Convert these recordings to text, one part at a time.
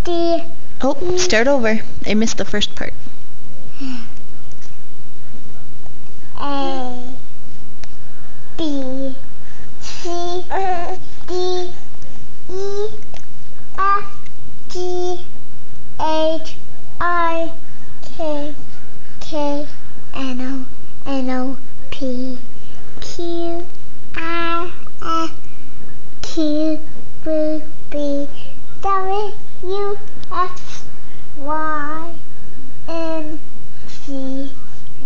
D. Oh, start over. I missed the first part. A. B. C. D. E. F. G. H. I. K. K. N. O. P. Q. R. S. Q. B. W. X. Y. N. Z.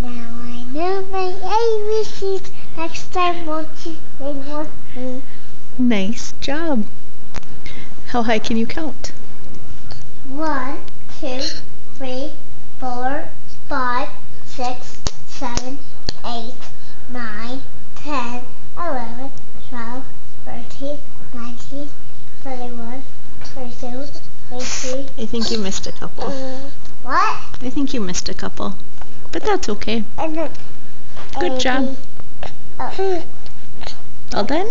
Now I know my ABCs. Next time, won't you sing with me? Nice job. How high can you count? 1, 2, 3, 4, 5, 6, 7, 8, 9, 10, 11, 12, 13, 19, 21, 22, 23. I think you missed a couple. What? I think you missed a couple. But that's okay. And then Good job. All done?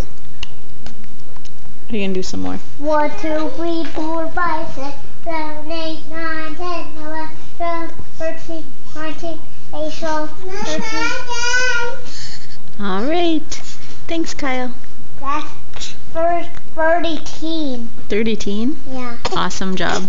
Are you going to do some more? 1, 2, 3, 4, 5, 6, 7, 8, 9, 10, 11, 12, 13, 19, 8, 12, 13. All right. Thanks, Kyle. That's first 30 teen. 30 teen. Yeah. Awesome job.